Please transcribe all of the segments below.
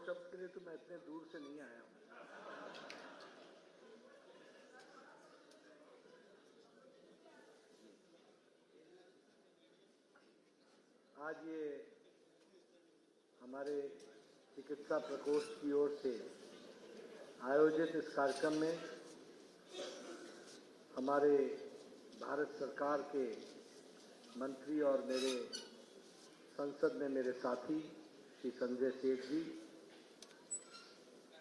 शब्द के लिए तो मैं इतने दूर से नहीं आया हूं। आज ये हमारे चिकित्सा प्रकोष्ठ की ओर से आयोजित इस कार्यक्रम में हमारे भारत सरकार के मंत्री और मेरे संसद में मेरे साथी श्री संजय सेठ जी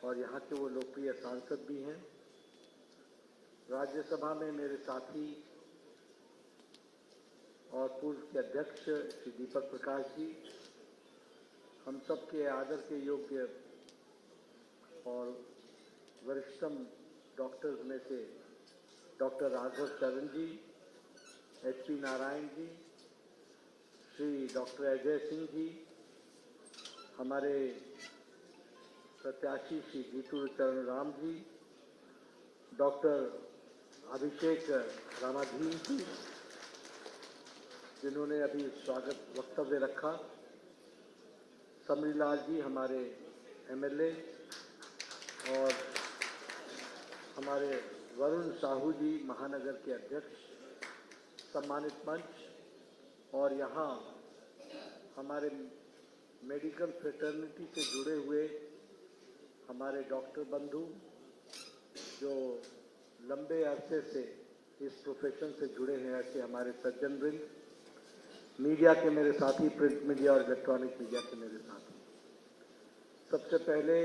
और यहाँ के वो लोकप्रिय सांसद भी हैं, राज्यसभा में मेरे साथी और पूर्व के अध्यक्ष श्री दीपक प्रकाश जी, हम सब के आदर के योग्य और वरिष्ठतम डॉक्टर्स में से डॉक्टर राघव चरण जी, HP नारायण जी, श्री डॉक्टर अजय सिंह जी, हमारे प्रत्याशी श्री जीतू चरण राम जी, डॉक्टर अभिषेक रामाधीन जी जिन्होंने अभी स्वागत वक्तव्य रखा, समरीलाल जी हमारे MLA और हमारे वरुण साहू जी महानगर के अध्यक्ष, सम्मानित मंच और यहाँ हमारे मेडिकल फ्रेटर्निटी से जुड़े हुए हमारे डॉक्टर बंधु जो लंबे अरसे से इस प्रोफेशन से जुड़े हैं, ऐसे हमारे सज्जन वृंद, मीडिया के मेरे साथी, प्रिंट मीडिया और इलेक्ट्रॉनिक मीडिया के मेरे साथी, सबसे पहले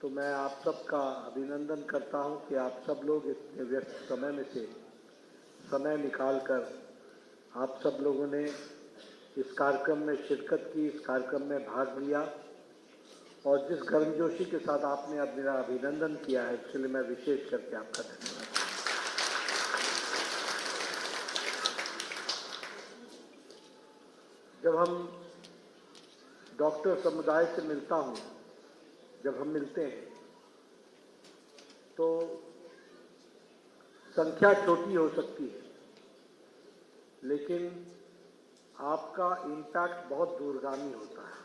तो मैं आप सबका अभिनंदन करता हूं कि आप सब लोग इतने व्यस्त समय में से समय निकालकर आप सब लोगों ने इस कार्यक्रम में शिरकत की, इस कार्यक्रम में भाग लिया और जिस गर्मजोशी के साथ आपने अब मेरा अभिनंदन किया है, इसके लिए मैं विशेष करके आपका धन्यवाद। जब हम डॉक्टर समुदाय से मिलता हूं, जब हम मिलते हैं तो संख्या छोटी हो सकती है, लेकिन आपका इम्पैक्ट बहुत दूरगामी होता है।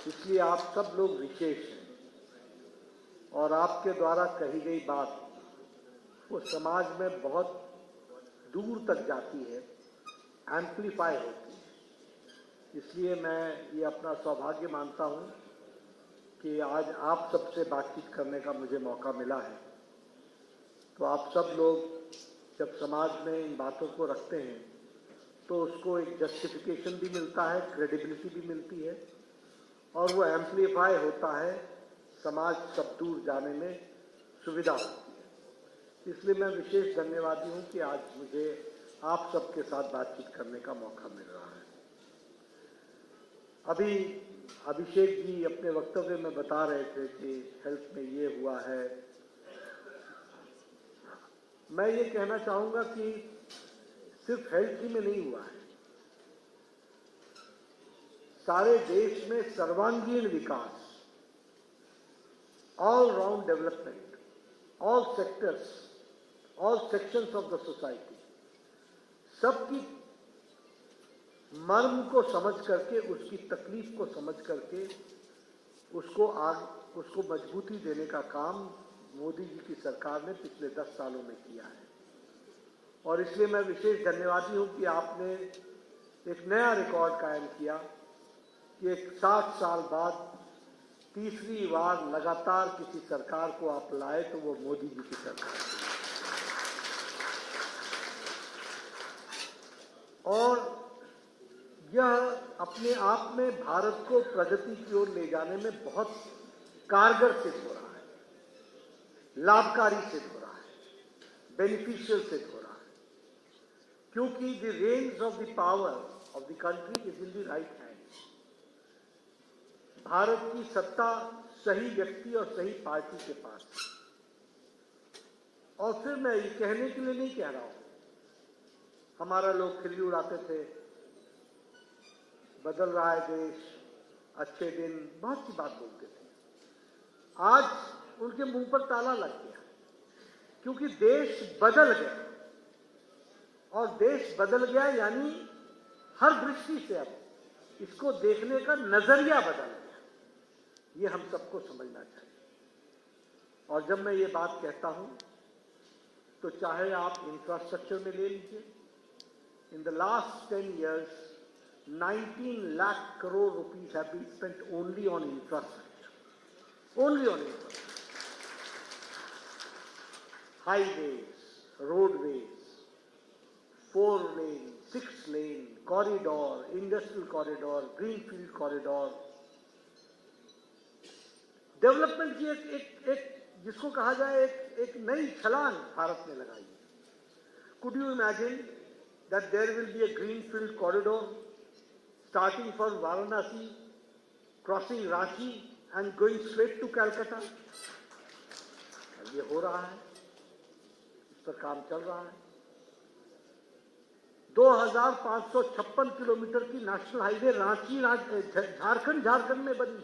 इसलिए आप सब लोग विशेष हैं और आपके द्वारा कही गई बात वो समाज में बहुत दूर तक जाती है, एम्प्लीफाई होती है। इसलिए मैं ये अपना सौभाग्य मानता हूँ कि आज आप सबसे बातचीत करने का मुझे मौका मिला है। तो आप सब लोग जब समाज में इन बातों को रखते हैं तो उसको एक जस्टिफिकेशन भी मिलता है, क्रेडिबिलिटी भी मिलती है और वो एम्प्लीफाई होता है, समाज सब दूर जाने में सुविधा होती है। इसलिए मैं विशेष धन्यवादी हूँ कि आज मुझे आप सबके साथ बातचीत करने का मौका मिल रहा है। अभी अभिषेक जी अपने वक्तव्य में बता रहे थे कि हेल्थ में ये हुआ है। मैं ये कहना चाहूँगा कि सिर्फ हेल्थ ही में नहीं हुआ है, सारे देश में सर्वांगीण विकास, all round development, all sectors, all sections of the society, सबकी मर्म को समझ करके, उसकी तकलीफ को समझ करके उसको मजबूती देने का काम मोदी जी की सरकार ने पिछले 10 सालों में किया है। और इसलिए मैं विशेष धन्यवादी हूं कि आपने एक नया रिकॉर्ड कायम किया कि एक 60 साल बाद तीसरी बार लगातार किसी सरकार को आप लाए तो वो मोदी जी की सरकार है। और यह अपने आप में भारत को प्रगति की ओर ले जाने में बहुत कारगर सिद्ध हो रहा है, लाभकारी सिद्ध हो रहा है, बेनिफिशियल सिद्ध हो रहा है, क्योंकि the reins of the power of the country is in the right hand. Bharat की सत्ता सही व्यक्ति और सही पार्टी के पास है। और फिर मैं ये कहने के लिए नहीं कह रहा हूं, हमारा लोग खिल्ली उड़ाते थे, बदल रहा है देश, अच्छे दिन, बहुत सी बात बोलते थे। आज उनके मुंह पर ताला लग गया, क्योंकि देश बदल गया। और देश बदल गया यानी हर दृष्टि से अब इसको देखने का नजरिया बदल गया। ये हम सबको समझना चाहिए। और जब मैं ये बात कहता हूं तो चाहे आप इंफ्रास्ट्रक्चर में ले लीजिए, in the last 10 years 19 lakh crore rupees have been spent only on infrastructure, only on infrastructure. Highways, roadways, 4-lane, 6-lane, corridor, industrial corridor, greenfield corridor. Development की एक जिसको कहा जाए एक नई छलांग भारत ने लगाई है। Could you imagine that there will be a greenfield corridor starting from Varanasi, crossing Ranchi and going straight to Calcutta? ये हो रहा है, इस पर काम चल रहा है। 2556 किलोमीटर की नेशनल हाईवे रांची झारखंड में बनी।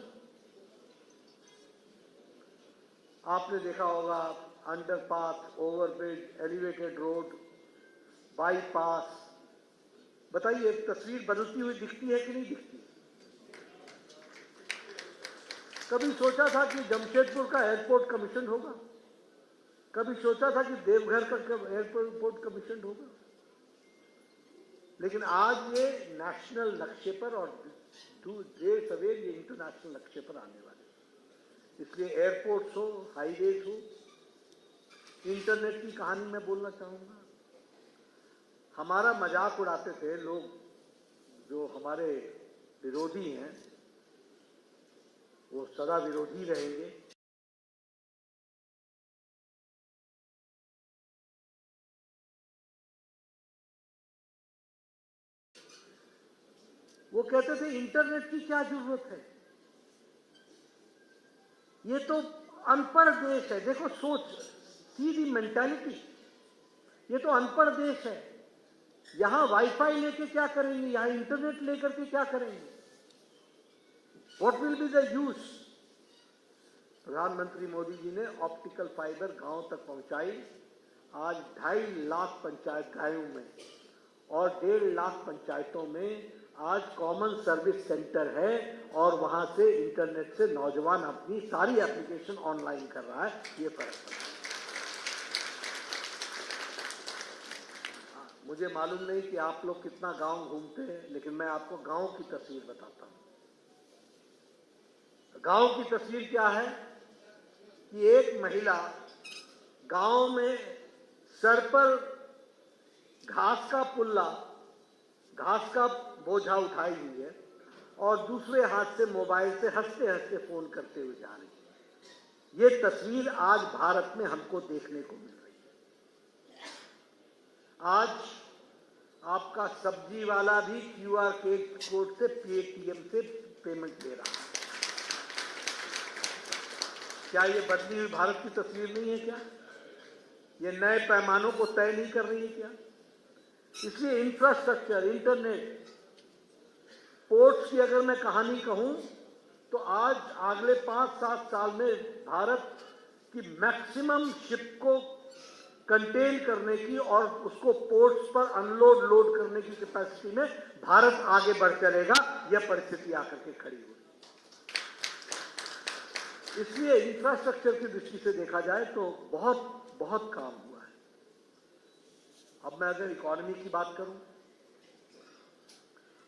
आपने देखा होगा underpath, overbridge, elevated road, bypass. बताइए, एक तस्वीर बदलती हुई दिखती है कि नहीं दिखती? कभी सोचा था कि जमशेदपुर का एयरपोर्ट कमीशन होगा? कभी सोचा था कि देवघर का एयरपोर्ट कमीशन होगा? लेकिन आज ये नेशनल नक्शे पर और देर सवेर ये इंटरनेशनल नक्शे पर आने वाले। इसलिए एयरपोर्ट्स हो, हाईवेज हो, इंटरनेट की कहानी मैं बोलना चाहूंगा। हमारा मजाक उड़ाते थे लोग, जो हमारे विरोधी हैं वो सदा विरोधी रहेंगे। वो कहते थे इंटरनेट की क्या जरूरत है, ये तो अनपढ़ देश है। देखो सोच, सीधी मेंटालिटी, ये तो अनपढ़ देश है, यहां वाईफाई लेके क्या करेंगे, यहां इंटरनेट लेकर के क्या करेंगे, what will be the use. प्रधानमंत्री मोदी जी ने ऑप्टिकल फाइबर गांव तक पहुंचाई। आज 2.5 लाख पंचायत गांवों में और 1.5 लाख पंचायतों में आज कॉमन सर्विस सेंटर है और वहां से इंटरनेट से नौजवान अपनी सारी एप्लीकेशन ऑनलाइन कर रहा है। ये फर्क है। मुझे मालूम नहीं कि आप लोग कितना गांव घूमते हैं, लेकिन मैं आपको गांव की तस्वीर बताता हूं। गांव की तस्वीर क्या है कि एक महिला गांव में सर पर घास का पुल्ला, घास का बोझा उठाई हुई है और दूसरे हाथ से मोबाइल से हंसते हंसते फोन करते हुए जा रही है। ये तस्वीर आज भारत में हमको देखने को मिल रही है। आज आपका सब्जी वाला भी QR कोड से पेटीएम से पेमेंट ले रहा है। क्या ये बदली हुई भारत की तस्वीर नहीं है क्या? ये नए पैमानों को तय नहीं कर रही है क्या? इसलिए इंफ्रास्ट्रक्चर, इंटरनेट, पोर्ट्स की अगर मैं कहानी कहूं तो आज अगले 5-7 साल में भारत की मैक्सिमम शिप को कंटेन करने की और उसको पोर्ट्स पर अनलोड लोड करने की कैपेसिटी में भारत आगे बढ़ चलेगा। यह परिस्थिति आकर के खड़ी हुई। इसलिए इंफ्रास्ट्रक्चर की दृष्टि से देखा जाए तो बहुत बहुत काम हुआ है। अब मैं अगर इकोनॉमी की बात करूं,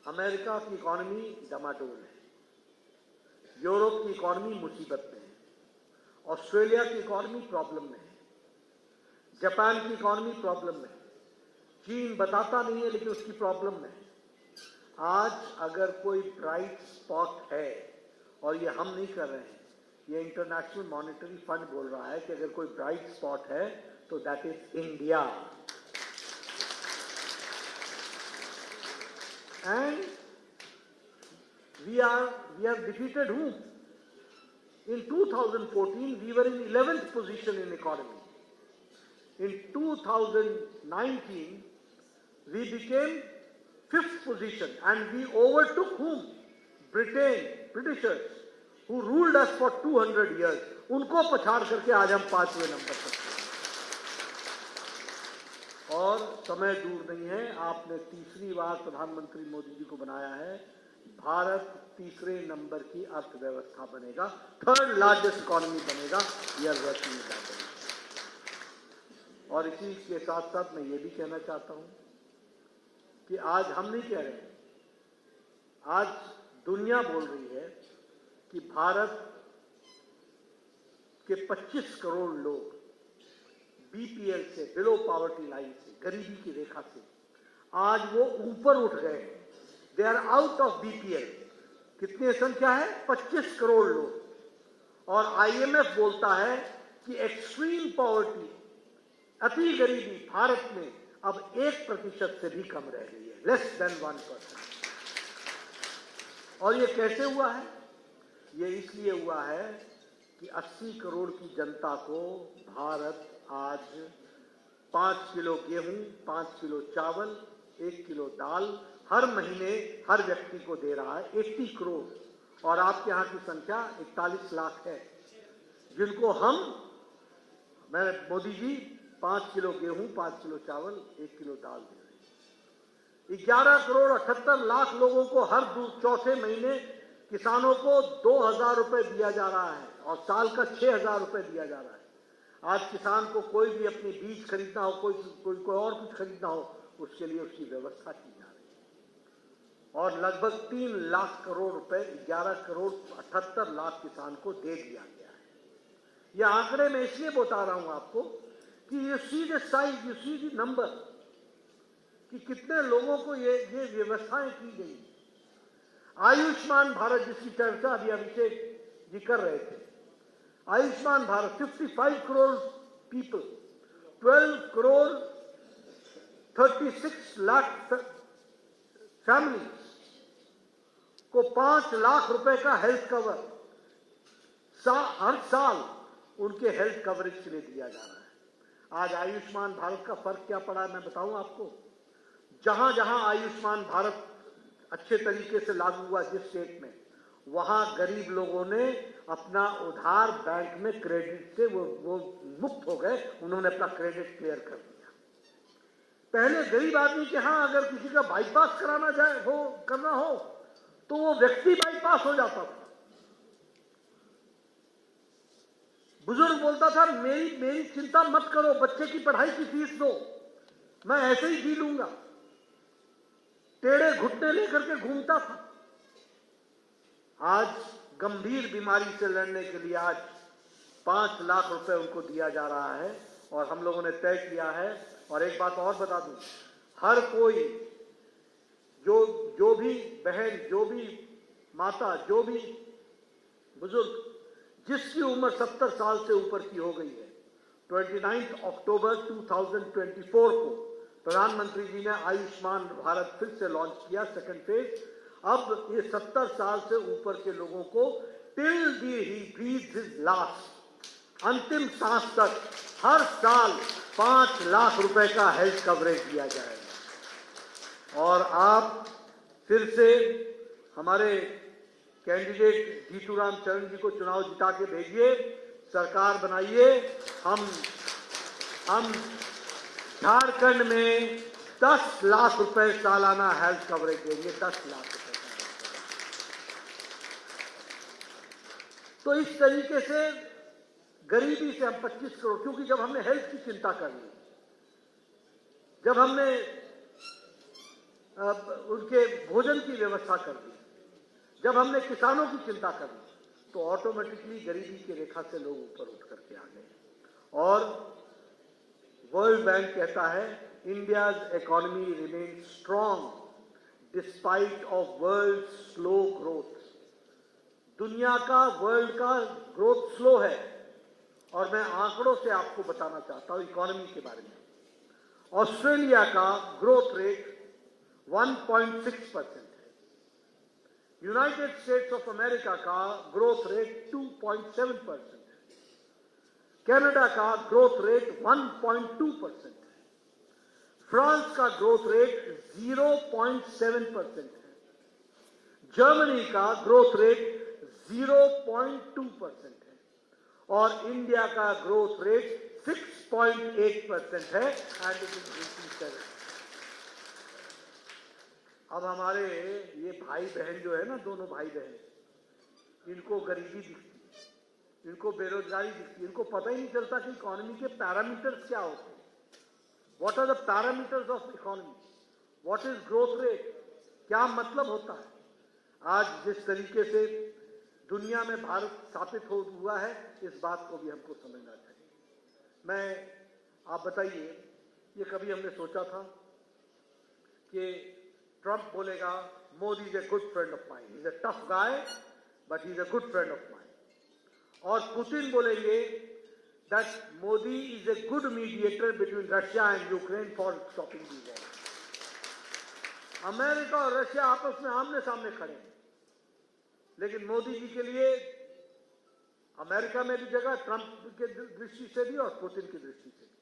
अमेरिका की इकोनॉमी डमाडोल है, यूरोप की इकोनॉमी मुसीबत में है, ऑस्ट्रेलिया की इकोनॉमी प्रॉब्लम में है, जापान की इकोनॉमी प्रॉब्लम में है, चीन बताता नहीं है लेकिन उसकी प्रॉब्लम में है। आज अगर कोई ब्राइट स्पॉट है, और ये हम नहीं कर रहे हैं, ये इंटरनेशनल मॉनेटरी फंड बोल रहा है कि अगर कोई ब्राइट स्पॉट है तो that is India. And we have defeated whom? In 2014, we were in 11th position in economy. In 2019, we became 5th position, and we overtook whom? Britishers, who ruled us for 200 years. उनको पछाड़ करके आज हम 5वें number पर। और समय दूर नहीं है, आपने तीसरी बार प्रधानमंत्री मोदी जी को बनाया है। भारत तीसरे नंबर की अर्थव्यवस्था बनेगा, थर्ड लार्जेस्ट इकोनॉमी बनेगा ईयर वर्किंग में। और इसी के साथ साथ मैं ये भी कहना चाहता हूं कि आज हम नहीं कह रहे हैं, आज दुनिया बोल रही है कि भारत के 25 करोड़ लोग बीपीएल से, बिलो पॉवर्टी लाइन से, गरीबी की रेखा से आज वो ऊपर उठ गए हैं। They are out of BPL. कितनी संख्या है? 25 करोड़ लोग। और आईएमएफ बोलता है कि एक्सट्रीम पॉवर्टी, अति गरीबी भारत में अब 1% से भी कम रह गई है, लेस देन 1%। और ये कैसे हुआ है? ये इसलिए हुआ है कि 80 करोड़ की जनता को भारत आज 5 किलो गेहूं, 5 किलो चावल, 1 किलो दाल हर महीने हर व्यक्ति को दे रहा है। 80 करोड़। और आपके यहाँ की संख्या 41 लाख है, जिनको मोदी जी 5 किलो गेहूं, 5 किलो चावल, 1 किलो दाल दे रहे हैं। 11 करोड़ 78 लाख लोगों को हर चौथे महीने किसानों को 2,000 रुपए दिया जा रहा है और साल का 6,000 रुपए दिया जा रहा है। आज किसान को कोई भी अपनी बीज खरीदना हो, कोई और कुछ खरीदना हो, उसके लिए उसकी व्यवस्था की जा रही है। और लगभग 3 लाख करोड़ रुपए 11 करोड़ 78 लाख किसान को दे दिया गया है। यह आंकड़े मैं इसलिए बता रहा हूं आपको कि you see the size, you see the number, कि कितने लोगों को ये व्यवस्थाएं की गई। आयुष्मान भारत जिसकी चर्चा अभी अभिषेक जी कर रहे थे, आयुष्मान भारत 55 करोड़ पीपल, 12 करोड़ 36 लाख फैमिलीज को 5 लाख रुपए का हेल्थ कवर हर साल उनके हेल्थ कवरेज के लिए दिया जा रहा है। आज आयुष्मान भारत का फर्क क्या पड़ा है मैं बताऊं आपको। जहां जहां आयुष्मान भारत अच्छे तरीके से लागू हुआ जिस स्टेट में, वहां गरीब लोगों ने अपना उधार बैंक में क्रेडिट से वो मुक्त हो गए, उन्होंने अपना क्रेडिट क्लियर कर दिया। पहले गरीब आदमी के यहां अगर किसी का बाईपास करना हो तो वो व्यक्ति बाईपास हो जाता था। बुजुर्ग बोलता था मेरी चिंता मत करो, बच्चे की पढ़ाई की फीस दो, मैं ऐसे ही जी लूंगा। टेढ़े घुटने लेकर के घूमता था। आज गंभीर बीमारी से लड़ने के लिए आज 5 लाख रुपए उनको दिया जा रहा है और हम लोगों ने तय किया है। और एक बात और बता दूं, हर कोई जो भी बहन, जो भी माता, जो भी बुजुर्ग जिसकी उम्र 70 साल से ऊपर की हो गई है, 29 अक्टूबर 2024 को प्रधानमंत्री जी ने आयुष्मान भारत फिर से लॉन्च किया, सेकंड फेज। अब ये 70 साल से ऊपर के लोगों को टिल ही ब्रीथ्स हिज लास्ट, अंतिम सांस तक हर साल 5 लाख रुपए का हेल्थ कवरेज दिया जाएगा। और आप फिर से हमारे कैंडिडेट जीतू राम चरण जी को चुनाव जिता के भेजिए, सरकार बनाइए। हम झारखंड में 10 लाख रुपए सालाना हेल्थ कवरेज देंगे, 10 लाख रुपए। तो इस तरीके से गरीबी से हम 25 करोड़, क्योंकि जब हमने हेल्थ की चिंता कर ली, जब हमने उनके भोजन की व्यवस्था कर दी, जब हमने किसानों की चिंता कर ली, तो ऑटोमेटिकली गरीबी की रेखा से लोग ऊपर उठ करके आ गए। और वर्ल्ड बैंक कहता है India's economy remain strong despite of world slow growth. दुनिया का, वर्ल्ड का ग्रोथ स्लो है। और मैं आंकड़ों से आपको बताना चाहता हूं इकोनॉमी के बारे में। ऑस्ट्रेलिया का ग्रोथ रेट 1.6% है। यूनाइटेड स्टेट्स ऑफ अमेरिका का ग्रोथ रेट 2.7% है। कनाडा का ग्रोथ रेट 1.2% है। फ्रांस का ग्रोथ रेट 0.7% है। जर्मनी का ग्रोथ रेट 0.2% है और इंडिया का ग्रोथ रेट 6.8% है एंड इट इज 87। अब हमारे ये भाई बहन जो है ना, दोनों भाई बहन, इनको गरीबी दिखती है, इनको बेरोजगारी दिखती है, इनको पता ही नहीं चलता कि इकोनॉमी के पैरामीटर्स क्या होते हैं। What are the parameters of economy, what is growth rate, क्या मतलब होता है। आज जिस तरीके से दुनिया में भारत स्थापित हुआ है, इस बात को भी हमको समझना चाहिए। आप बताइए, ये कभी हमने सोचा था कि ट्रंप बोलेगा Modi is a good friend of mine, is a tough guy but is a good friend of mine, और पुतिन बोलेंगे that Modi is a good mediator between Russia and Ukraine for stopping the war. America और Russia आपस में आमने सामने खड़े हैं, लेकिन मोदी जी के लिए अमेरिका में भी जगह, ट्रंप के दृष्टि से भी और पुतिन की दृष्टि से भी,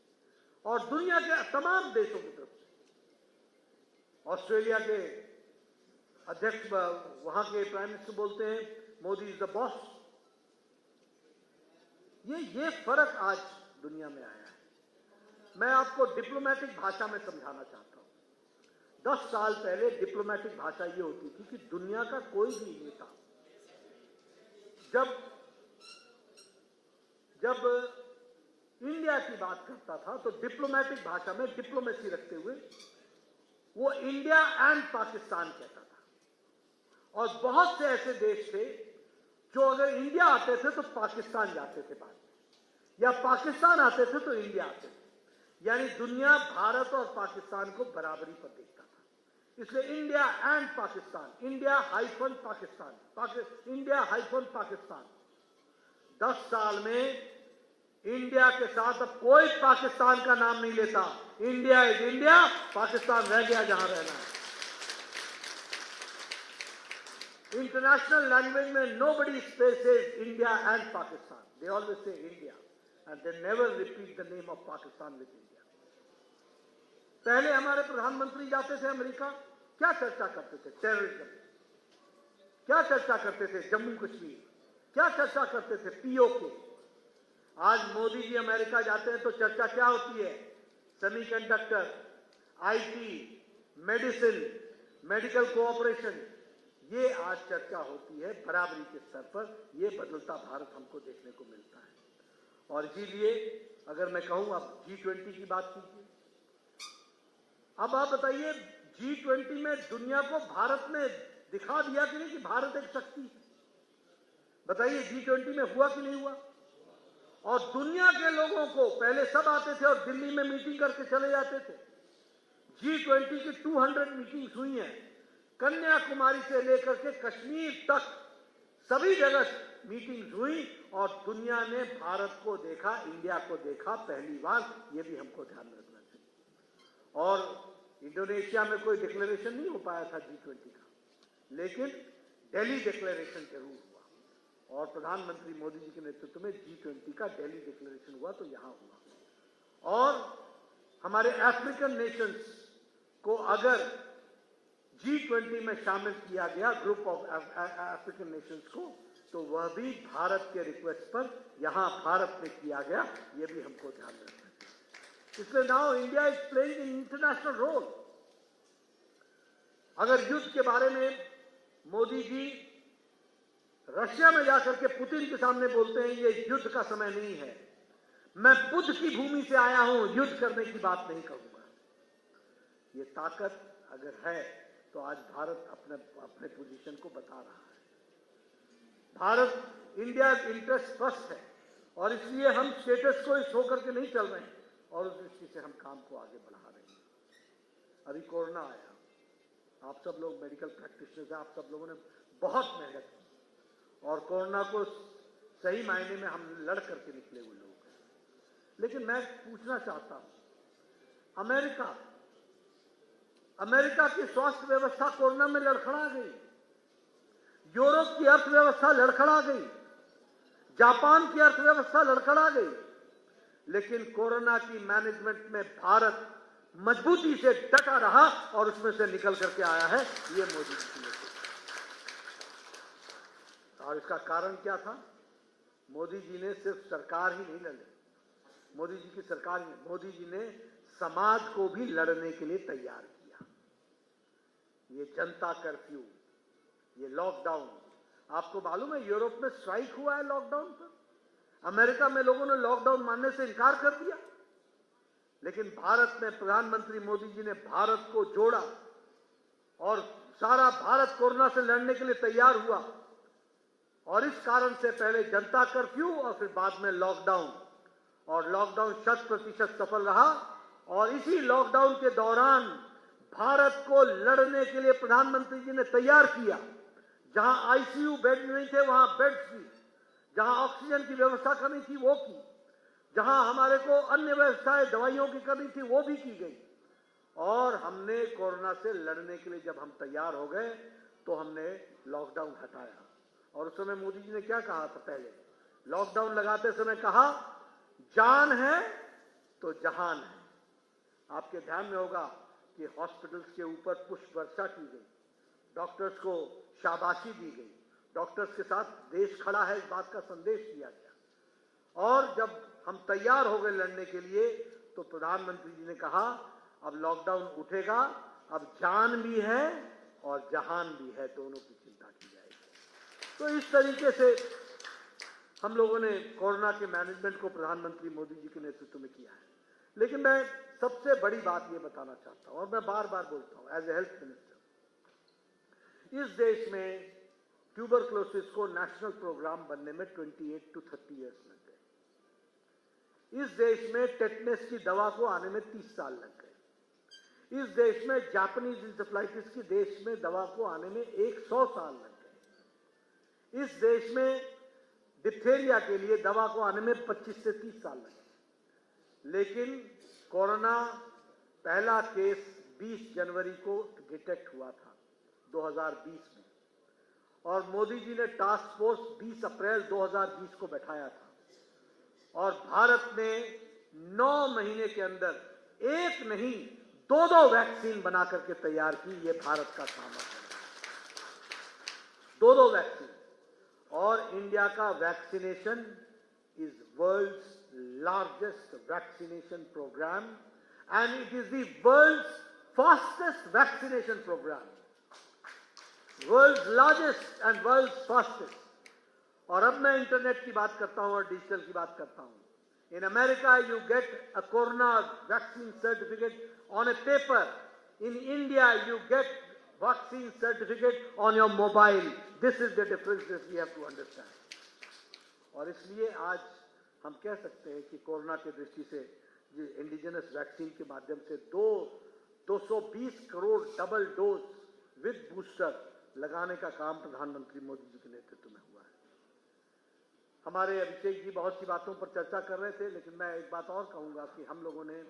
और दुनिया के तमाम देशों की तरफ से। ऑस्ट्रेलिया के अध्यक्ष, वहां के प्राइम मिनिस्टर बोलते हैं मोदी इज द बॉस। ये फर्क आज दुनिया में आया है। मैं आपको डिप्लोमेटिक भाषा में समझाना चाहता हूं। 10 साल पहले डिप्लोमेटिक भाषा ये होती थी कि दुनिया का कोई भी नेता जब इंडिया की बात करता था तो डिप्लोमेटिक भाषा में डिप्लोमेसी रखते हुए वो इंडिया एंड पाकिस्तान कहता था। और बहुत से ऐसे देश थे जो अगर इंडिया आते थे तो पाकिस्तान जाते थे बाद में, या पाकिस्तान आते थे तो इंडिया आते थे। यानी दुनिया भारत और पाकिस्तान को बराबरी पर देखता था। इसलिए India and Pakistan, India hyphen Pakistan, India hyphen Pakistan. 10 साल में इंडिया के साथ अब कोई पाकिस्तान का नाम नहीं लेता। इंडिया इज इंडिया, पाकिस्तान रह गया जहां रहना है। इंटरनेशनल लैंग्वेज में nobody spaces India and Pakistan, they always say India and they never repeat the name of Pakistan with India. पहले हमारे प्रधानमंत्री जाते थे अमेरिका, क्या चर्चा करते थे? टेररिज्म। क्या चर्चा करते थे? जम्मू कश्मीर। क्या चर्चा करते थे? पीओके। आज मोदी जी अमेरिका जाते हैं तो चर्चा क्या होती है? Semiconductor, IT, medicine, medical cooperation, ये आज चर्चा होती है बराबरी के स्तर पर। ये बदलता भारत हमको देखने को मिलता है। और इसीलिए अगर मैं कहूं, अब G20 की बात कीजिए। अब आप बताइए, G20 में दुनिया को भारत ने दिखा दिया कि नहीं कि भारत एक शक्ति है? बताइए, G20 में हुआ कि नहीं हुआ? और दुनिया के लोगों को पहले सब आते थे और दिल्ली में मीटिंग करके चले जाते थे। G20 की 200 मीटिंग्स हुई हैं, कन्याकुमारी से लेकर के कश्मीर तक सभी जगह मीटिंग्स हुई, और दुनिया ने भारत को देखा, इंडिया को देखा पहली बार। ये भी हमको ध्यान रखना चाहिए। और इंडोनेशिया में कोई डिक्लेरेशन नहीं हो पाया था G20 का, लेकिन दिल्ली डिक्लेरेशन जरूर हुआ, और प्रधानमंत्री मोदी जी के नेतृत्व में G20 का दिल्ली डिक्लेरेशन हुआ तो यहां हुआ। और हमारे अफ्रीकन नेशंस को अगर G20 में शामिल किया गया, ग्रुप ऑफ अफ्रीकन नेशंस को, तो वह भी भारत के रिक्वेस्ट पर यहां भारत में किया गया। यह भी हमको ध्यान रखना है। इसलिए now India is playing in international role. अगर युद्ध के बारे में मोदी जी रशिया में जाकर के पुतिन के सामने बोलते हैं ये युद्ध का समय नहीं है, मैं बुद्ध की भूमि से आया हूं, युद्ध करने की बात नहीं करूंगा। ये ताकत अगर है तो आज भारत अपने पोजीशन को बता रहा है। भारत, इंडिया इंटरेस्ट फर्स्ट है, और इसलिए हम स्टेटस को शो करके नहीं चल रहे हैं, और उस दृष्टि से हम काम को आगे बढ़ा रहे हैं। अभी कोरोना आया, आप सब लोग मेडिकल प्रैक्टिशनर्स हैं, आप सब लोगों ने बहुत मेहनत की, और कोरोना को सही मायने में हम लड़ करके निकले हुए लोग हैं। लेकिन मैं पूछना चाहता हूं, अमेरिका की स्वास्थ्य व्यवस्था कोरोना में लड़खड़ा गई, यूरोप की अर्थव्यवस्था लड़खड़ा गई, जापान की अर्थव्यवस्था लड़खड़ा गई, लेकिन कोरोना की मैनेजमेंट में भारत मजबूती से डटा रहा और उसमें से निकल करके आया है। ये मोदी जी ने, और इसका कारण क्या था? मोदी जी ने सिर्फ सरकार ही नहीं लड़ी, मोदी जी की सरकार ही, मोदी जी ने समाज को भी लड़ने के लिए तैयार किया। ये जनता कर्फ्यू, ये लॉकडाउन। आपको मालूम है यूरोप में स्ट्राइक हुआ है लॉकडाउन पर। अमेरिका में लोगों ने लॉकडाउन मानने से इनकार कर दिया, लेकिन भारत में प्रधानमंत्री मोदी जी ने भारत को जोड़ा और सारा भारत कोरोना से लड़ने के लिए तैयार हुआ। और इस कारण से पहले जनता कर्फ्यू और फिर बाद में लॉकडाउन, और लॉकडाउन 100% सफल रहा। और इसी लॉकडाउन के दौरान भारत को लड़ने के लिए प्रधानमंत्री जी ने तैयार किया। जहां आईसीयू बेड नहीं थे वहां बेड्स दी, जहां ऑक्सीजन की व्यवस्था कमी थी वो की, जहां हमारे को अन्य व्यवस्थाएं दवाइयों की कमी थी वो भी की गई। और हमने कोरोना से लड़ने के लिए जब हम तैयार हो गए तो हमने लॉकडाउन हटाया। और उस समय मोदी जी ने क्या कहा था? पहले लॉकडाउन लगाते समय कहा, जान है तो जहान है। आपके ध्यान में होगा कि हॉस्पिटल्स के ऊपर पुष्प वर्षा की गई, डॉक्टर्स को शाबाशी दी गई, डॉक्टर्स के साथ देश खड़ा है इस बात का संदेश दिया गया। और जब हम तैयार हो गए लड़ने के लिए तो प्रधानमंत्री जी ने कहा, अब लॉकडाउन उठेगा, अब जान भी है और जहान भी है, दोनों की चिंता की जाएगी। तो इस तरीके से हम लोगों ने कोरोना के मैनेजमेंट को प्रधानमंत्री मोदी जी के नेतृत्व में किया है। लेकिन मैं सबसे बड़ी बात ये बताना चाहता हूं, और मैं बार बार बोलता हूं एज ए हेल्थ मिनिस्टर, इस देश में ट्यूबरक्लोसिस को नेशनल प्रोग्राम बनने में 28 to 30 इयर्स लग गए। इस देश में टेटनस की दवा को आने में 30 साल लग गए। इस देश में जापानीज इंसेफ्लाइटिस की देश में दवा को आने में 100 साल लग गए। इस देश में डिप्थेरिया के लिए दवा को आने में 25 से 30 साल लगे। लेकिन कोरोना पहला केस 20 जनवरी को डिटेक्ट हुआ था 2020 में, और मोदी जी ने टास्क फोर्स 20 अप्रैल 2020 को बैठाया था। और भारत ने 9 महीने के अंदर एक नहीं 2 वैक्सीन बना करके तैयार की। ये भारत का सामर्थ्य है, 2 वैक्सीन। और इंडिया का vaccination is world's largest vaccination programme and it is the world's fastest vaccination programme, world's largest and world's fastest. और अब मैं इंटरनेट की बात करता हूं और डिजिटल की बात करता हूं। In America you get a corona vaccine certificate on A paper, in India you get vaccine certificate on your mobile. This is the difference that we have to understand. और इसलिए आज हम कह सकते हैं कि कोरोना की दृष्टि से इंडिजिनस वैक्सीन के माध्यम से 220 crore double dose with booster लगाने का काम प्रधानमंत्री मोदी जी के नेतृत्व में हुआ है। हमारे अभिषेक जी बहुत सी बातों पर चर्चा कर रहे थे, लेकिन मैं एक बात और कहूंगा कि हम लोगों ने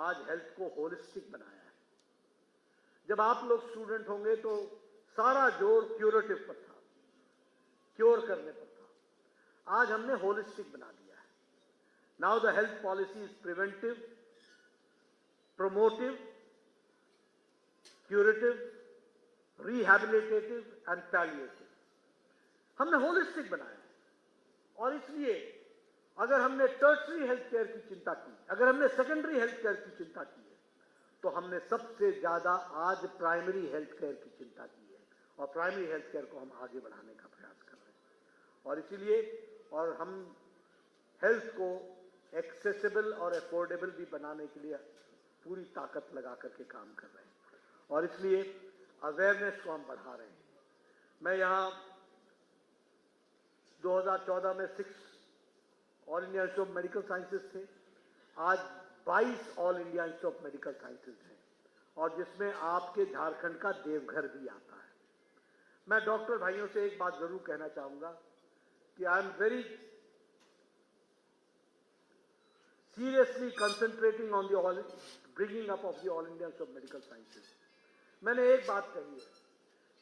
आज हेल्थ को होलिस्टिक बनाया है। जब आप लोग स्टूडेंट होंगे तो सारा जोर क्यूरेटिव पर था, क्योर करने पर था। आज हमने होलिस्टिक बना दिया है। Now the health policy is preventive, promotive, curative, rehabilitative and palliative. हमने होलिस्टिक बनाया है। और इसलिए अगर हमने टर्शरी हेल्थ केयर की चिंता की, अगर हमने सेकेंडरी हेल्थ केयर की चिंता की है, तो हमने सबसे ज्यादा आज प्राइमरी हेल्थ केयर की चिंता की है। और प्राइमरी हेल्थ केयर को हम आगे बढ़ाने का प्रयास कर रहे हैं। और इसीलिए और हम हेल्थ को एक्सेसिबल और अफोर्डेबल भी बनाने के लिए पूरी ताकत लगा करके काम कर रहे हैं। और इसलिए अवेयरनेस को हम बढ़ा रहे हैं। मैं यहाँ 2014 में 6 all India Institute of Medical sciences थे, आज 22 all India Institute of Medical sciences हैं, और जिसमें आपके झारखंड का देवघर भी आता है। मैं डॉक्टर भाइयों से एक बात जरूर कहना चाहूंगा कि I am very seriously concentrating on the bringing up of the all India Institute of Medical sciences. मैंने एक बात कही है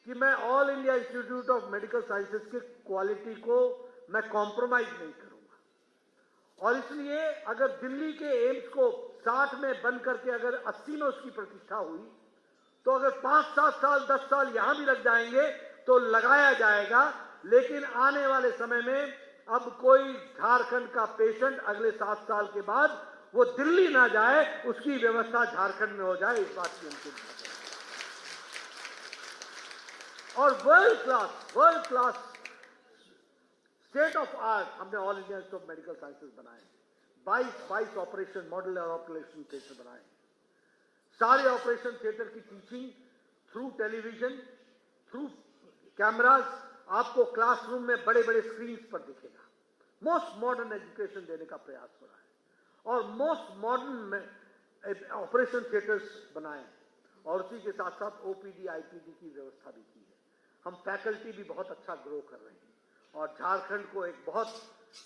कि मैं all India Institute of Medical sciences की क्वालिटी को मैं कॉम्प्रोमाइज नहीं करूंगा। और इसलिए अगर दिल्ली के एम्स को 60 में बंद करके अगर 80 में उसकी प्रतिष्ठा हुई, तो अगर 5-7 साल 10 साल यहां भी लग जाएंगे तो लगाया जाएगा। लेकिन आने वाले समय में अब कोई झारखंड का पेशेंट अगले 7 साल के बाद वो दिल्ली ना जाए, उसकी व्यवस्था झारखंड में हो जाए, इस बात की हम चिंता करें। और world class state of art हमने All India Institute of Medical Sciences बनाए। 22 ऑपरेशन मॉडल और ऑपरेशन थिएटर बनाए। सारे ऑपरेशन थिएटर की teaching through television, through cameras आपको क्लासरूम में बड़े बड़े स्क्रीन पर दिखेगा। मोस्ट मॉडर्न एजुकेशन देने का प्रयास हो रहा है और मोस्ट मॉडर्न ऑपरेशन थिएटर्स बनाए और उसी के साथ साथ ओपीडी आईपीडी की व्यवस्था भी की है। हम फैकल्टी भी बहुत अच्छा ग्रो कर रहे हैं और झारखंड को एक बहुत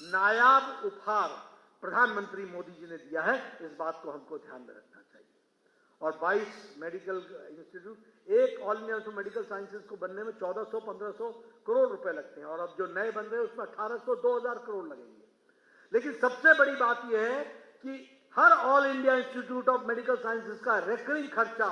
नायाब उपहार प्रधानमंत्री मोदी जी ने दिया है, इस बात को हमको ध्यान में रखना चाहिए। और 22 मेडिकल इंस्टीट्यूट, एक ऑल इंडिया मेडिकल साइंसेज को बनने में 1400-1500 करोड़ रुपए लगते हैं और अब जो नए बन रहे हैं उसमें 1800-2000 करोड़ लगेंगे। लेकिन सबसे बड़ी बात यह है कि हर all India Institute of Medical sciences का रिकरिंग खर्चा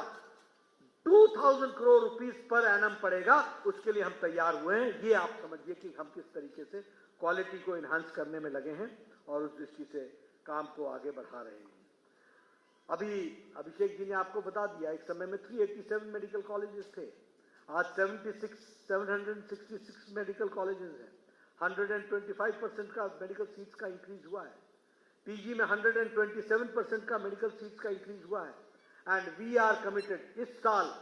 2000 करोड़ रुपीस पर एनम पड़ेगा। उसके लिए हम तैयार हुए हैं। ये आप समझिए कि हम किस तरीके से क्वालिटी को इनहांस करने में लगे हैं और उस दृष्टि से काम को आगे बढ़ा रहे हैं। अभी अभिषेक जी ने आपको बता दिया, एक समय में 387 मेडिकल कॉलेजेस थे, आज 766 मेडिकल कॉलेजेस हैं। 125% का मेडिकल सीट्स का इंक्रीज हुआ है। पीजी में 127% का मेडिकल सीट्स का इंक्रीज हुआ है। एंड वी आर कमिटेड, इस साल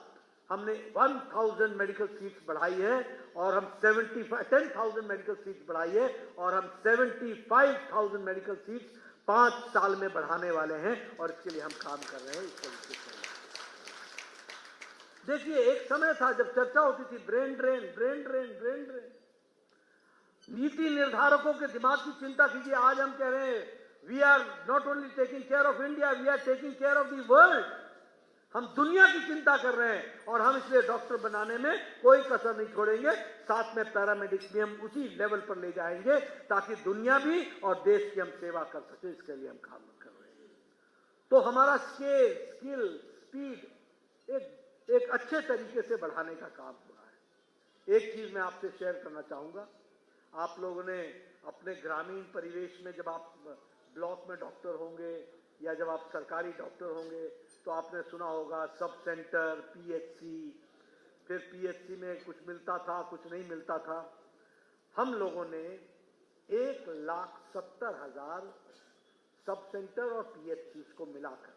हमने 1000 मेडिकल सीट्स बढ़ाई है और हम 10,000 मेडिकल सीट्स बढ़ाई है और हम 75,000 मेडिकल सीट्स 5 साल में बढ़ाने वाले हैं और इसके लिए हम काम कर रहे हैं। इस तरीके से देखिए, एक समय था जब चर्चा होती थी ब्रेन ड्रेन। नीति निर्धारकों के दिमाग की चिंता कीजिए। आज हम कह रहे हैं we are not only taking care of India, we are taking care of the world. हम दुनिया की चिंता कर रहे हैं और हम इसलिए डॉक्टर बनाने में कोई कसर नहीं छोड़ेंगे। साथ में पैरामेडिक्स भी हम उसी लेवल पर ले जाएंगे ताकि दुनिया भी और देश की हम सेवा कर सके। इसके लिए हम काम कर रहे हैं। तो हमारा स्किल, स्पीड एक अच्छे तरीके से बढ़ाने का काम हो रहा है। एक चीज मैं आपसे शेयर करना चाहूंगा। आप लोगों ने अपने ग्रामीण परिवेश में, जब आप ब्लॉक में डॉक्टर होंगे या जब आप सरकारी डॉक्टर होंगे, तो आपने सुना होगा सब सेंटर, पीएचसी, फिर पीएचसी में कुछ मिलता था, कुछ नहीं मिलता था। हम लोगों ने 1,70,000 सब सेंटर और पीएचसी को मिलाकर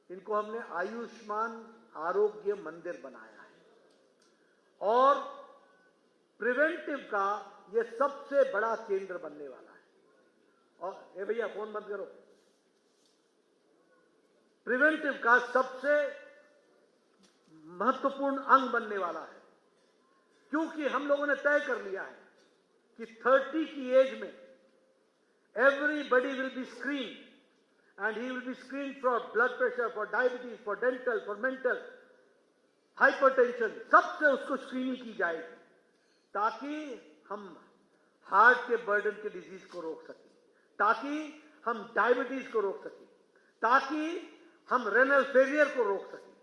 इनको हमने आयुष्मान आरोग्य मंदिर बनाया है और प्रिवेंटिव का ये सबसे बड़ा केंद्र बनने वाला है। और भैया फोन बंद करो। प्रिवेंटिव का सबसे महत्वपूर्ण अंग बनने वाला है, क्योंकि हम लोगों ने तय कर लिया है कि 30 की एज में everybody will be screen and he will be screen for blood pressure, for diabetes, for dental, for mental, hypertension, सबसे उसको स्क्रीनिंग की जाएगी ताकि हम हार्ट के बर्डन के डिजीज को रोक सकें, ताकि हम डायबिटीज को रोक सकें, ताकि हम रेनल फेलियर को रोक सकें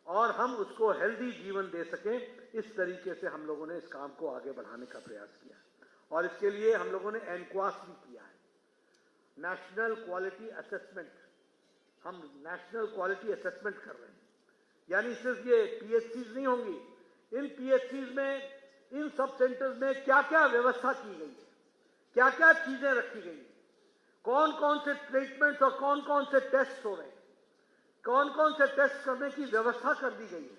और हम उसको हेल्दी जीवन दे सकें। इस तरीके से हम लोगों ने इस काम को आगे बढ़ाने का प्रयास किया और इसके लिए हम लोगों ने एनक्वास भी किया है, नेशनल क्वालिटी असेसमेंट। हम नेशनल क्वालिटी असेसमेंट कर रहे हैं, यानी सिर्फ ये पीएचसीज नहीं होंगी, इन पीएचसीज में, इन सब सेंटर्स में क्या क्या व्यवस्था की गई है, क्या क्या चीजें रखी गई है, कौन कौन से ट्रीटमेंट्स और कौन कौन से टेस्ट हो रहे हैं, कौन कौन से टेस्ट करने की व्यवस्था कर दी गई है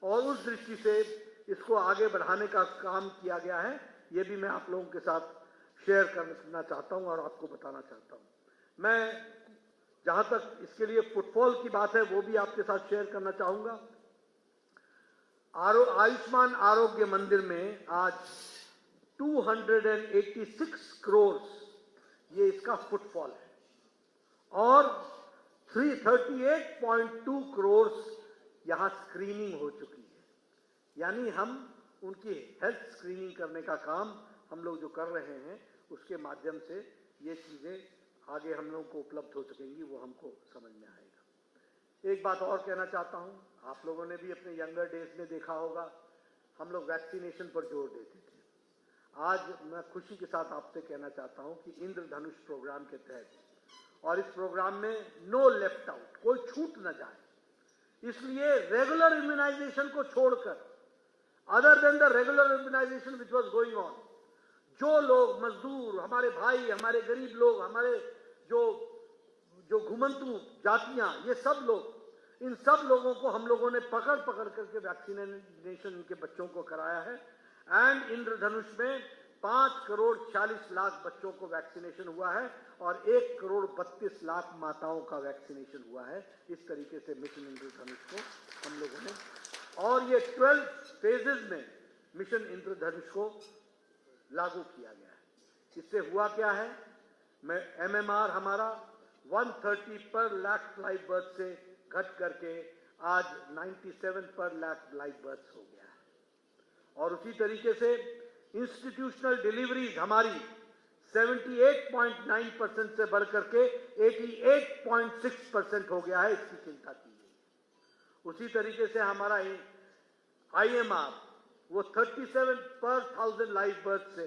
और उस दृष्टि से इसको आगे बढ़ाने का काम किया गया है। ये भी मैं आप लोगों के साथ शेयर करना चाहता हूं और आपको बताना चाहता हूं। मैं जहां तक इसके लिए फुटफॉल की बात है वो भी आपके साथ शेयर करना चाहूंगा। आयुष्मान आरोग्य मंदिर में आज 286 करोड़ ये इसका फुटफॉल है और 338.2 करोड़ यहां स्क्रीनिंग हो चुकी है। यानी हम उनकी हेल्थ स्क्रीनिंग करने का काम हम लोग जो कर रहे हैं उसके माध्यम से ये चीजें आगे हम लोगों को उपलब्ध हो सकेंगी, वो हमको समझ में आएगा। एक बात और कहना चाहता हूं, आप लोगों ने भी अपने यंगर डेज में देखा होगा हम लोग वैक्सीनेशन पर जोर देते थे। आज मैं खुशी के साथ आपसे कहना चाहता हूं कि इंद्रधनुष प्रोग्राम के तहत और इस प्रोग्राम में नो लेफ्ट आउट, कोई छूट न जाए, इसलिए रेगुलर इम्यूनाइजेशन को छोड़कर other than the regular urbanization which was going on. जो लोग मजदूर, हमारे भाई, हमारे गरीब लोग, हमारे जो घुमंतू जातियां, ये सब लोग, इन सब लोगों को हम लोगों ने पकड़ करके वैक्सीनेशन इनके बच्चों को कराया है। एंड इंद्रधनुष में 5,40,00,000 बच्चों को वैक्सीनेशन हुआ है और 1,32,00,000 माताओं का वैक्सीनेशन हुआ है। इस तरीके से मिशन इंद्रधनुष को हम लोगों ने, और ये 12 फेजेस में मिशन इंद्रधनुष को लागू किया गया है। इससे हुआ क्या है, MMR हमारा 130 पर लाख लाइव बर्थ से घट करके आज 97 पर लाख लाइव बर्थ हो गया है। और उसी तरीके से इंस्टीट्यूशनल डिलीवरीज हमारी 78.9% से बढ़ करके 88.6% हो गया है। इसकी चिंता कीजिए। उसी तरीके से हमारा IMR वो 37 पर 1000 लाइव बर्थ से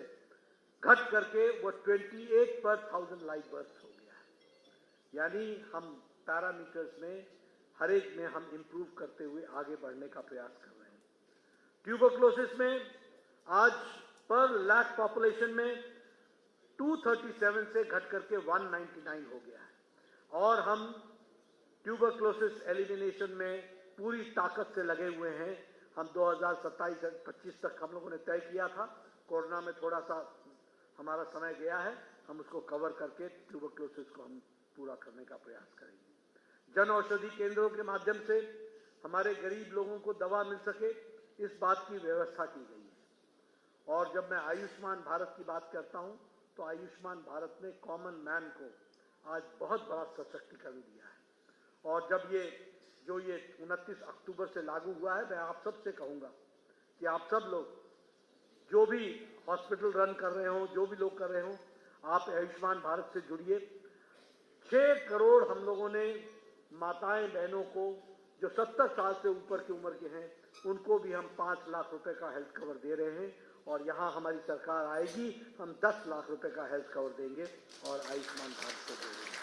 घट करके वो 28 पर 1000 लाइव बर्थ हो गया है। यानी हम पैरामीटर्स में हर एक में हम इंप्रूव करते हुए आगे बढ़ने का प्रयास कर रहे हैं। ट्यूबरक्लोसिस में आज पर लाख पॉपुलेशन में 237 से घट करके 199 हो गया है। और हम ट्यूबरक्लोसिस एलिमिनेशन में पूरी ताकत से लगे हुए हैं। हम 2027-25 तक हम लोगों ने तय किया था। कोरोना में थोड़ा सा हमारा समय गया है, हम उसको कवर करके ट्यूबरक्लोसिस को हम पूरा करने का प्रयास करेंगे। जन औषधि केंद्रों के माध्यम से हमारे गरीब लोगों को दवा मिल सके, इस बात की व्यवस्था की गई है। और जब मैं आयुष्मान भारत की बात करता हूं, तो आयुष्मान भारत ने कॉमन मैन को आज बहुत बड़ा सशक्तिकरण दिया है। और जब ये 29 अक्टूबर से लागू हुआ है, मैं आप सब से कहूंगा कि आप सब लोग जो भी हॉस्पिटल रन कर रहे हो, जो भी लोग कर रहे हो, आप आयुष्मान भारत से जुड़िए। 6 करोड़ हम लोगों ने माताएं बहनों को जो 70 साल से ऊपर की उम्र के हैं, उनको भी हम 5 लाख रुपए का हेल्थ कवर दे रहे हैं। और यहाँ हमारी सरकार आएगी, हम 10 लाख रुपए का हेल्थ कवर देंगे और आयुष्मान भारत को देंगे।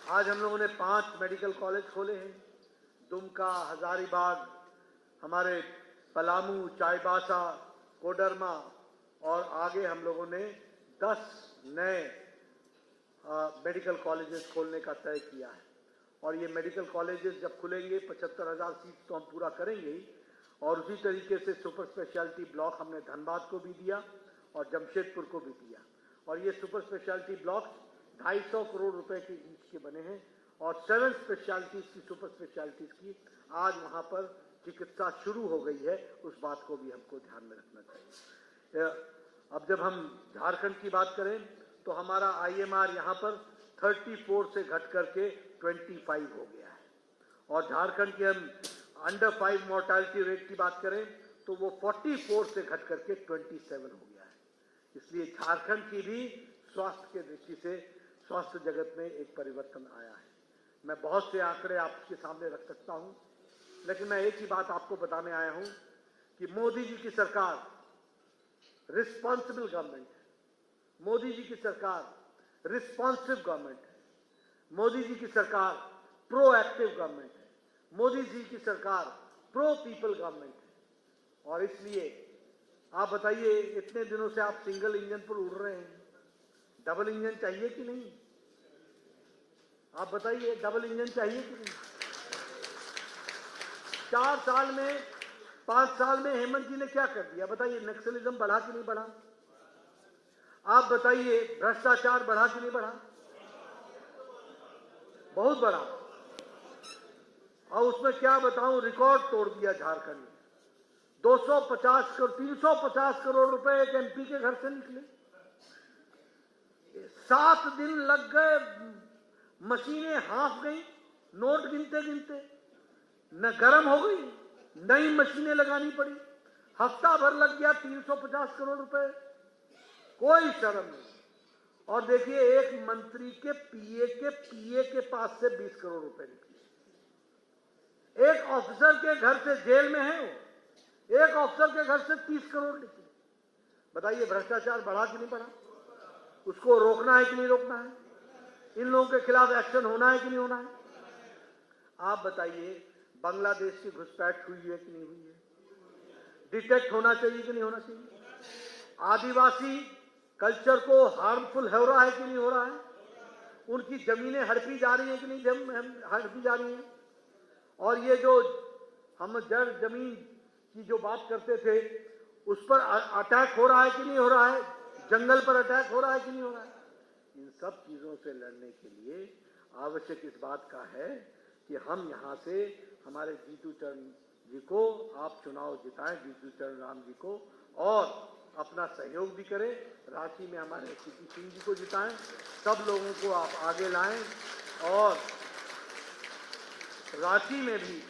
आज हम लोगों ने 5 मेडिकल कॉलेज खोले हैं। दुमका, हजारीबाग, हमारे पलामू, चाईबासा, कोडरमा, और आगे हम लोगों ने 10 नए मेडिकल कॉलेजेस खोलने का तय किया है। और ये मेडिकल कॉलेजेस जब खुलेंगे 75,000 सीट तो हम पूरा करेंगे ही। और उसी तरीके से सुपर स्पेशलिटी ब्लॉक हमने धनबाद को भी दिया और जमशेदपुर को भी दिया। और ये सुपर स्पेशलिटी ब्लॉक 250 करोड़ रुपए के ईच के बने हैं। और 7 स्पेशलिटीज की, सुपर स्पेशलिटीज की आज वहां पर चिकित्सा शुरू हो गई है। उस बात को भी हमको ध्यान में रखना चाहिए। अब जब हम झारखंड की बात करें तो हमारा IMR यहाँ पर 34 से घट करके 25 हो गया है। और झारखंड के हम अंडर 5 मोर्टालिटी रेट की बात करें तो वो 44 से घट करके 27 हो गया है। इसलिए झारखंड की भी स्वास्थ्य के दृष्टि से स्वास्थ्य जगत में एक परिवर्तन आया है। मैं बहुत से आंकड़े आपके सामने रख सकता हूं, लेकिन मैं एक ही बात आपको बताने आया हूं कि मोदी जी की सरकार रिस्पॉन्सिबल गवर्नमेंट है। मोदी जी की सरकार रिस्पॉन्सिव गवर्नमेंट है। मोदी जी की सरकार प्रोएक्टिव गवर्नमेंट है। मोदी जी की सरकार प्रो पीपल गवर्नमेंट है। और इसलिए आप बताइए, इतने दिनों से आप सिंगल इंजन पर उड़ रहे हैं, डबल इंजन चाहिए कि नहीं? आप बताइए, डबल इंजन चाहिए कि नहीं? 4 साल में, 5 साल में हेमंत जी ने क्या कर दिया बताइए? नक्सलिज्म बढ़ा कि नहीं बढ़ा? आप बताइए, भ्रष्टाचार बढ़ा कि नहीं बढ़ा? बहुत बढ़ा। और उसमें क्या बताऊं, रिकॉर्ड तोड़ दिया झारखंड में। 350 करोड़ रुपए एक MP के घर से निकले। 7 दिन लग गए, मशीनें हाफ गई, नोट गिनते गिनते न गर्म हो गई, नई मशीनें लगानी पड़ी। हफ्ता भर लग गया, 350 करोड़ रुपए। कोई शर्म नहीं। और देखिए, एक मंत्री के PA के पास से 20 करोड़ रुपए निकले। एक ऑफिसर के घर से, जेल में है वो, एक ऑफिसर के घर से 30 करोड़ निकले। बताइए, भ्रष्टाचार बढ़ा कि नहीं बढ़ा? उसको रोकना है कि नहीं रोकना है? इन लोगों के खिलाफ एक्शन होना है कि नहीं होना है? आप बताइए, बांग्लादेश की घुसपैठ हुई है कि नहीं हुई है? डिटेक्ट होना चाहिए कि नहीं होना चाहिए? आदिवासी कल्चर को हार्मफुल हो रहा है कि नहीं हो रहा है? उनकी जमीनें हड़पी जा रही हैं कि नहीं हड़पी जा रही हैं? और ये जो हम जड़ जमीन की जो बात करते थे, उस पर अटैक हो रहा है कि नहीं हो रहा है? जंगल पर अटैक हो रहा है कि नहीं हो रहा है? इन सब चीजों से लड़ने के लिए आवश्यक इस बात का है कि हम यहाँ से हमारे जीतू चरण जी को आप चुनाव जिताएं, जीतू चरण राम जी को, और अपना सहयोग भी करें। रांची में हमारे सीपी सिंह जी को जिताएं, सब लोगों को आप आगे लाएं, और रांची में भी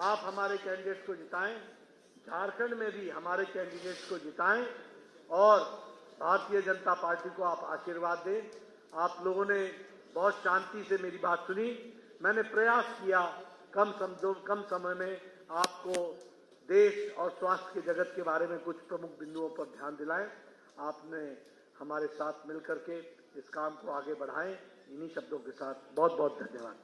आप हमारे कैंडिडेट को जिताएं, झारखंड में भी हमारे कैंडिडेट को जिताएं, और भारतीय जनता पार्टी को आप आशीर्वाद दें। आप लोगों ने बहुत शांति से मेरी बात सुनी। मैंने प्रयास किया कम समय में आपको देश और स्वास्थ्य के जगत के बारे में कुछ प्रमुख बिंदुओं पर ध्यान दिलाएं। आपने हमारे साथ मिलकर के इस काम को आगे बढ़ाएं। इन्हीं शब्दों के साथ बहुत बहुत धन्यवाद।